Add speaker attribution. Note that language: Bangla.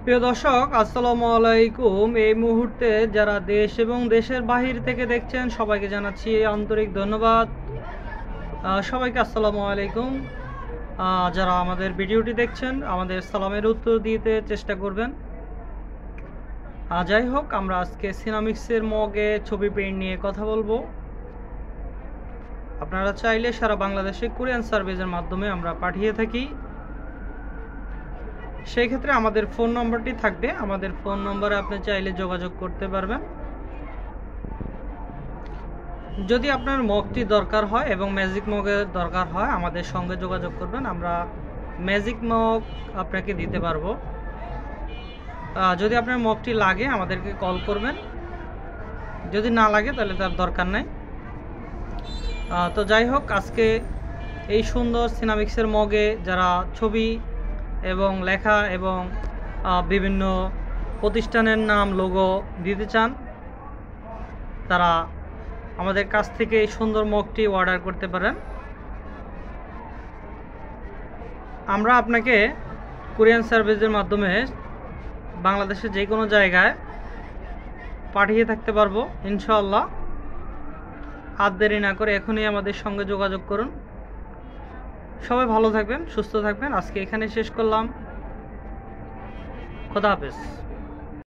Speaker 1: প্রিয় দর্শক, আসসালামু আলাইকুম। এই মুহূর্তে যারা দেশ এবং দেশের বাহির থেকে দেখছেন সবাইকে জানাচ্ছি আন্তরিক ধন্যবাদ। সবাইকে আসসালামু আলাইকুম। যারা আমাদের ভিডিওটি দেখছেন আমাদের সালামের উত্তর দিতে চেষ্টা করবেন। যাই হোক, আমরা আজকে সিনামিক্সের মগে ছবি পেইন্ট নিয়ে কথা বলবো। আপনারা চাইলে সারা বাংলাদেশে কুরিয়ার সার্ভিসের মাধ্যমে আমরা পাঠিয়ে থাকি। সেই ক্ষেত্রে আমাদের ফোন নম্বরটি থাকবে, আমাদের ফোন নম্বরে আপনি চাইলে যোগাযোগ করতে পারবেন। যদি আপনার মগটি দরকার হয় এবং ম্যাজিক মগের দরকার হয় আমাদের সঙ্গে যোগাযোগ করবেন, আমরা ম্যাজিক মগ আপনাকে দিতে পারবো। যদি আপনার মগটি লাগে আমাদেরকে কল করবেন, যদি না লাগে তাহলে তার দরকার নাই। তো যাই হোক, আজকে এই সুন্দর সিনামিক্সের মগে যারা ছবি এবং লেখা এবং বিভিন্ন প্রতিষ্ঠানের নাম লোগো দিতে চান তারা আমাদের কাছ থেকে এই সুন্দর মগটি অর্ডার করতে পারেন। আমরা আপনাকে কুরিয়ার সার্ভিসের মাধ্যমে বাংলাদেশের যে কোনো জায়গায় পাঠিয়ে থাকতে পারবো ইনশাআল্লাহ। আর দেরি না করে এখনই আমাদের সঙ্গে যোগাযোগ করুন। সবাই ভালো থাকবেন, সুস্থ থাকবেন। আজকে এখানে শেষ করলাম। খোদা হাফেজ।